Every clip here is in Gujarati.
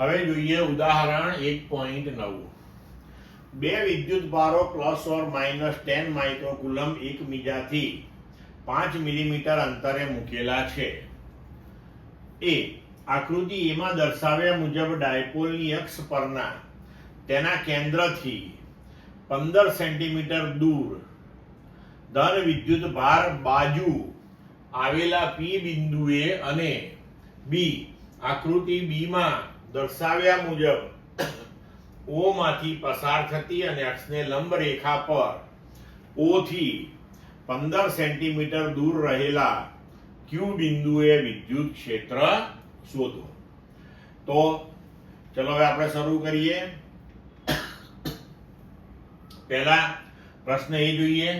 હવે જોઈએ ઉદાહરણ 1.9. બે વિદ્યુત ભારો +or-10 માઇક્રોકુલમ એકબીજાથી 5 મિલીમીટર અંતરે મૂકેલા છે. આકૃતિ એમાં દર્શાવ્યા મુજબ ડાયપોલની અક્ષ પરના તેના કેન્દ્રથી 15 સેન્ટીમીટર દૂર ધન વિદ્યુત ભાર બાજુ આવેલા P બિંદુએ અને B આકૃતિ B માં દર્શાવ્યા મુજબ O માંથી પસાર થતી અને અક્ષને લંબ રેખા પર O થી 15 સેન્ટીમીટર દૂર રહેલા Q બિંદુએ વિદ્યુત ક્ષેત્ર શોધો. તો ચલો હવે આપણે શરૂ કરીએ. પહેલા પ્રશ્ન એ જોઈએ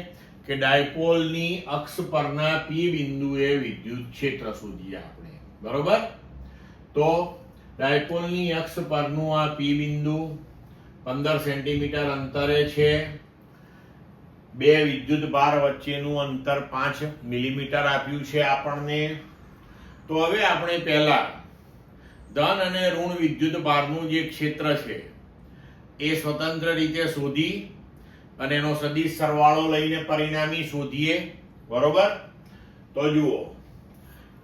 કે ડાયપોલની અક્ષ પરના P બિંદુએ વિદ્યુત ક્ષેત્ર શોધીએ આપણે. બરોબર? તો ડાયપોલની અક્ષ પરનું આ P બિંદુ 15 સેન્ટીમીટર અંતરે છે. બે વિદ્યુત ભાર વચ્ચેનું અંતર 5 મિલીમીટર આપ્યું છે આપણને. તો હવે આપણે પહેલા ધન અને ઋણ વિદ્યુત ભારનું જે ક્ષેત્ર છે એ સ્વતંત્ર રીતે શોધી અને એનો સદિશ સરવાળો લઈને પરિણામી શોધીએ. બરોબર? તો જુઓ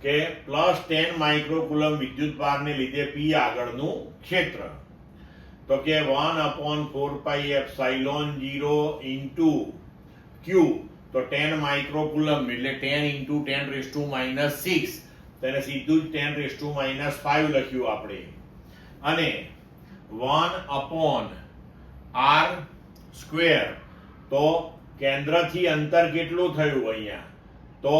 કે +10 માઇક્રોકુલમ વિદ્યુત ભારને લીધે P આગળનું ક્ષેત્ર તો કે 1/4πε0 Q. તો 10 માઇક્રોકુલમ એટલે 10 × 10⁻⁶ તેને સીધું જ 10⁻⁵ લખ્યું આપણે. અને 1/r². તો કેન્દ્રથી અંતર કેટલું થયું અહીંયા? તો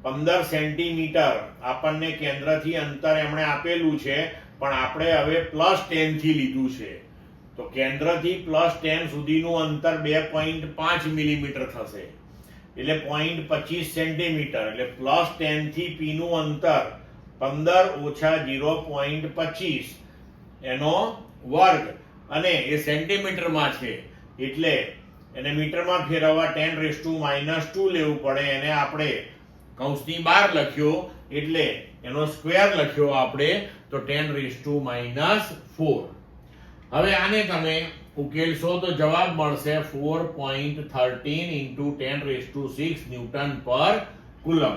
15 સેન્ટીમીટર આપણને કેન્દ્રથી અંતર એમણે આપેલું છે, પણ આપણે હવે +10 થી લીધું છે. તો કેન્દ્રથી +10 સુધીનું અંતર 2.5 મિલીમીટર થશે, એટલે 0.25 સેન્ટીમીટર. એટલે +10 થી P નું અંતર 15 - 0.25 એનો વર્ગ, અને એ સેન્ટીમીટરમાં છે એટલે એને મીટરમાં ફેરવવા 10⁻² લેવું પડે. એને આપણે કૌંસની બહાર લખ્યો એટલે એનો સ્ક્વેર લખ્યો આપણે, તો 10⁻⁴. હવે આને તમે ઉકેલશો તો જવાબ મળશે 4.13 × 10⁶ ન્યૂટન પર કુલમ.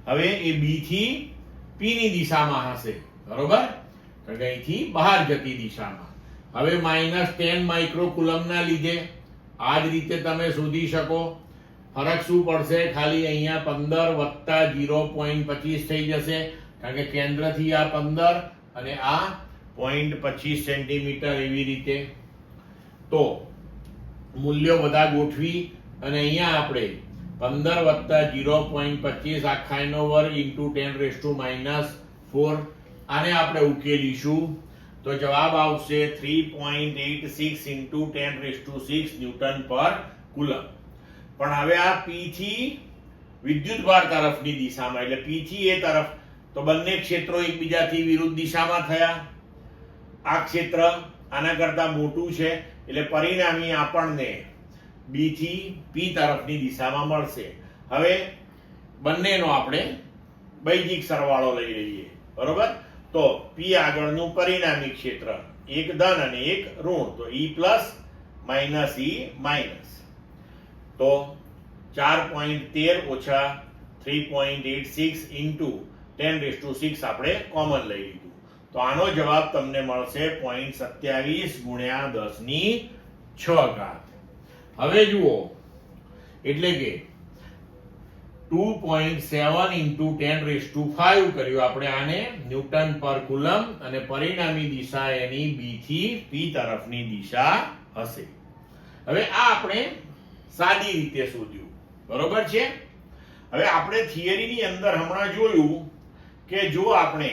હવે એ B થી P ની દિશામાં હશે. બરોબર? કારણ કે અહીંથી બહાર જતી દિશામાં. હવે -10 માઇક્રોકુલમના લીધે આ જ રીતે તમે શોધી શકો. ફરક શું પડશે? ખાલી અહીંયા 15 + 0.25 થઈ જશે, કારણ કે કેન્દ્રથી આ 15 અને આ 0.25 સેન્ટીમીટર. એવી રીતે તો મૂલ્યો બધા ગોઠવી અને અહીંયા આપણે 15 + 0.25 આખાનો વર્ગ × 10⁻⁴. આને આપણે ઉકેલીશું તો જવાબ આવશે 3.86 × 10⁶ ન્યૂટન પર કુલમ. પણ હવે આ P થી વિદ્યુત ભાર તરફની દિશામાં, એટલે P થી એ તરફ, તો બંને ક્ષેત્રો એકબીજાથી વિરુદ્ધ દિશામાં થયા. આ ક્ષેત્ર આના કરતા મોટું છે એટલે પરિણામી આપણને B થી P તરફની દિશામાં મળશે. હવે બંનેનો આપણે બૈજિક સરવાળો લઈ લઈએ. બરોબર? તો P આગળનું પરિણામી ક્ષેત્ર, એક ધન અને એક ઋણ, તો E+ - E-. તો 4.13 - 3.86 × 10⁻⁶ આપણે કોમન લઈ લીધું. તો આનો જવાબ તમને મળશે 0.27 × 10⁶. હવે જુઓ, એટલે કે 2.7 × 10⁵ કર્યું આપણે આને ન્યૂટન પર કુલમ, અને પરિણામી દિશા એની B થી P તરફની દિશા હશે. હવે આ આપણે સાદી રીતે શોધ્યું. બરોબર છે? હવે આપણે થિયરીની અંદર હમણાં જોયું કે જો આપણે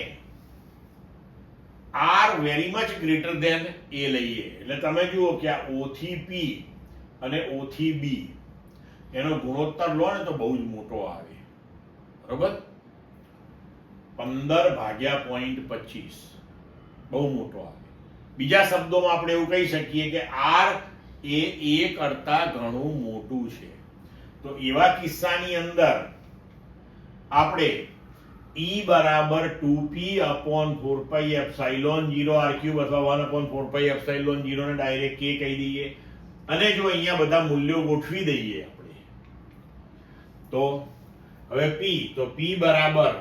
R very much greater than A લઈએ, એટલે તમે જુઓ કે આ O થી P અને O થી B એનો ગુણોત્તર લો ને તો બહુ જ મોટો આવે. બરોબર? 15/0.25 બહુ મોટો આવે. બીજા શબ્દોમાં આપણે એવું કહી શકીએ કે R એ A કરતા ઘણું મોટું છે. તો એવા કિસ્સાની અંદર આપણે E બરાબર 2p upon 4 epsilon 0 r cube અથવા 1 અપોન 4 એપ્સાઇલોન 0 ને ડાયરેક્ટ k કહી દઈએ. અને જો અહીંયા બધા મૂલ્યો ગોઠવી દઈએ આપણે તો હવે p તો p બરાબર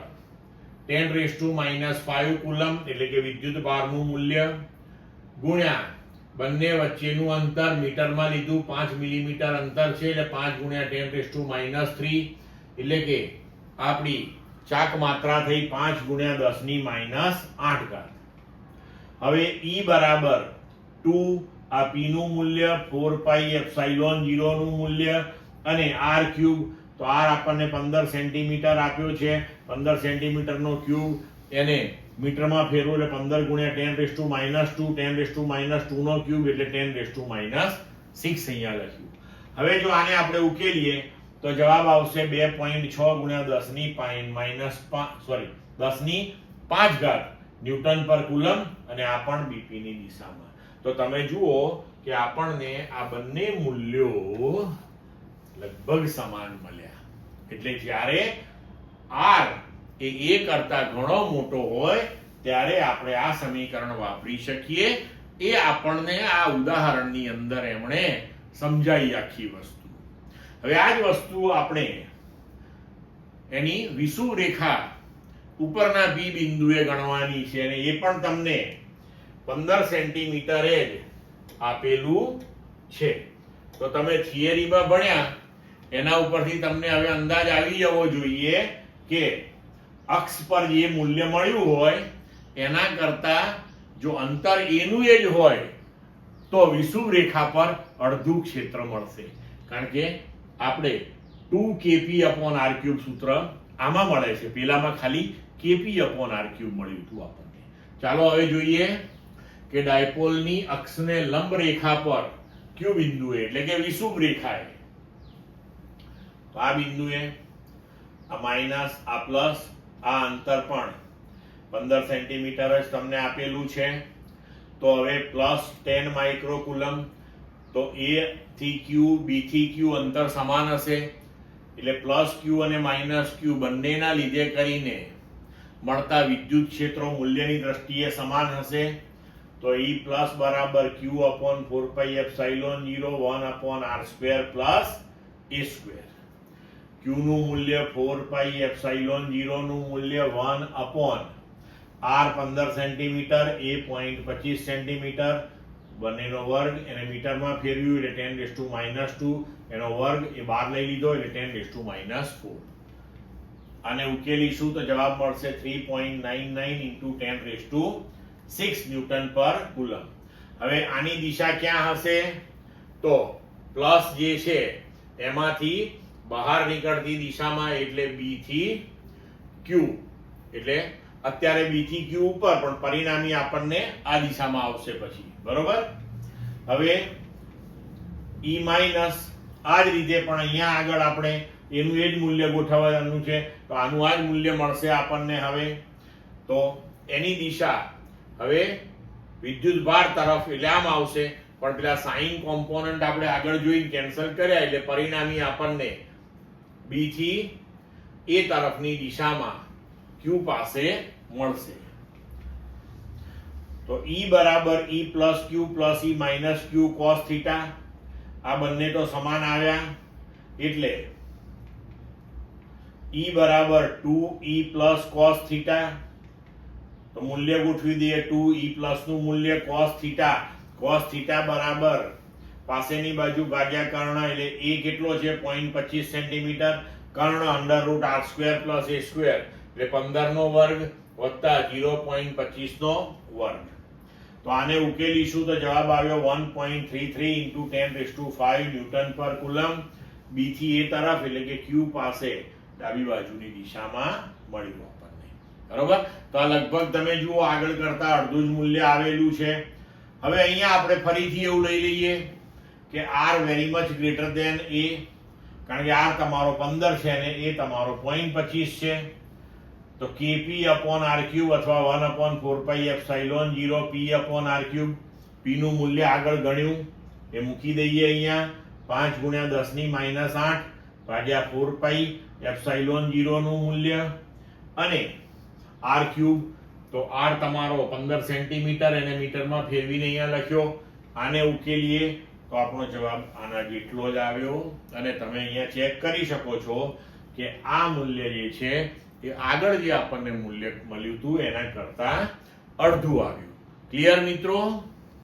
10⁻⁻5 કુલમ એટલે કે વિદ્યુત ભારનું મૂલ્ય ગુણ્યા બંને વચ્ચેનું અંતર મીટરમાં લીધું 5 મિલીમીટર અંતર છે એટલે 5 ગુણ્યા 10⁻³ એટલે કે આપણી ચાક માત્રા થઈ 5 ગુણ્યા 10⁻8 ઘાત. હવે E બરાબર 2 આ p નું મૂલ્ય 4 એપ્સાઇલોન 0 નું મૂલ્ય અને r ક્યુબ તો r આપણને 15 સેન્ટીમીટર આપ્યો છે 15 સેન્ટીમીટર નો ક્યુબ એને મીટરમાં ફેરવો એટલે 15 ગુણ્યા 10⁻², 10⁻² નો ક્યુબ એટલે 10⁻6 અહીંયા લખ્યું. હવે જો આને આપણે ઉકેલીએ તો જવાબ આવશે 2.6 ગુણ્યા 10⁵ ન્યૂટન પર કુલમ અને આ પણ બીપી ની દિશામાં. તો તમે જુઓ કે આપણને આ બંને મૂલ્યો લગભગ સમાન મળ્યા. એટલે જ્યારે r એ a કરતા ઘણો મોટો હોય ત્યારે આપણે આ સમીકરણ વાપરી શકીએ. એ આપણને આ ઉદાહરણની અંદર એમણે સમજાઈ આખી વસ્તુ. હવે આ જ વસ્તુ આપણે એની વિષુવ રેખા ઉપરના p બિંદુએ ગણવાની છે અને એ પણ તમને 15 સેન્ટીમીટરે જ આપેલું છે. તો તમે થિયરીમાં ભણ્યા એના ઉપરથી તમને હવે અંદાજ આવી જવો જોઈએ કે અક્ષ પર જે મૂલ્ય મળ્યું હોય એના કરતા જો અંતર એનું એ જ હોય તો વિષુવ રેખા પર અડધું ક્ષેત્ર મળશે. કારણ કે આપણે 2kp/r³ સૂત્ર આમાં મળે છે, પેલામાં ખાલી kp/r³ મળ્યું હતું આપણને. ચાલો હવે જોઈએ કે ડાયપોલની અક્ષને લંબ રેખા પર કયું બિંદુએ એટલે કે વિષુવ રેખાએ તો આ બિંદુએ આ માઈનસ આ પ્લસ આ અંતર પણ 15 સેન્ટીમીટર જ તમને આપેલું છે. તો હવે +10 માઇક્રોકુલમ તો a થી q b થી q અંતર સમાન હશે એટલે +q અને -q બંનેના લીધે કરીને મળતા વિદ્યુત ક્ષેત્રો મૂલ્યની દ્રષ્ટિએ સમાન હશે. તો E પ્લસ બરાબર q/4πε0 1/r² a². q નું મૂલ્ય 4πε0 નું મૂલ્ય 1/r 15 સેન્ટીમીટર a 0.25 સેન્ટીમીટર બંનેનો વર્ગ એને મીટરમાં ફેરવ્યું એટલે 10⁻² એનો વર્ગ એ બહાર લઈ લીધો એટલે 10⁻⁴. આને ઉકેલીશું તો જવાબ મળશે 3.99 × 10⁶ ન્યૂટન પર કુલમ. હવે આની દિશા ક્યાં હશે તો પ્લસ જે છે એમાંથી બહાર નીકળતી દિશામાં એટલે b થી q. એટલે અત્યારે b થી q ઉપર પણ પરિણામી આપણને આ દિશામાં આવશે પછી. બરોબર. હવે E- આ જ રીતે પણ અહીંયા આગળ આપણે એનું એ જ મૂલ્ય ગોઠવવાનું છે તો આનું આ જ મૂલ્ય મળશે આપણને. હવે તો એની દિશા હવે વિદ્યુત ભાર તરફ એટલે આમ આવશે પણ પેલા સાઇન કોમ્પોનન્ટ આપણે આગળ જોઈને કેન્સલ કર્યા એટલે પરિણામી આપણને b થી a તરફની દિશામાં q પાસે મળશે. તો E બરાબર E plus q plus E minus q cos theta આ બંને તો સમાન આવ્યા એટલે E બરાબર 2E પ્લસ cos થીટા. તો મૂલ્ય ગોઠવી દઈએ 2E પ્લસ નું મૂલ્ય cos થીટા બરાબર પાસેની બાજુ ભાગ્યા કર્ણ એટલે a કેટલો છે 0.25 સેન્ટીમીટર કર્ણ √r² + a² એટલે 15 નો વર્ગ વત્તા 0.25 નો વર્ગ. તો આને ઉકેલીશું તો જવાબ આવ્યો 1.33 × 10⁵ ન્યૂટન પર કુલમ b થી a તરફ એટલે કે q પાસે ડાબી બાજુની દિશામાં મળ્યું આપણને. બરોબર. તો આ લગભગ તમે જુઓ આગળ કરતા અડધું જ મૂલ્ય આવેલું છે. હવે અહીંયા આપણે ફરીથી એવું લઈ લઈએ કે r very much greater than a કારણ કે r તમારો 15 છે અને a તમારો 0.25 છે. તો kp/r³ અથવા 1/4πε0 p/r³. p નું મૂલ્ય આગળ ગણ્યું એ મૂકી દઈએ અહીંયા 5 ગુણ્યા 10⁻8 ભાગ્યા 4πε0 નું મૂલ્ય અને આર ક્યુબ, તો આર તમારો 15 સેન્ટીમીટર એને મીટરમાં ફેરવીને અહીંયા લખ્યો. આને ઉકેલીએ તો આપણો જવાબ આના જેટલો જ આવ્યો. અને તમે અહીંયા ચેક કરી શકો છો કે આ મૂલ્ય જે છે એ આગળ જે આપણને મૂલ્ય મળ્યું હતું એના કરતા અડધું આવ્યું. ક્લિયર મિત્રો?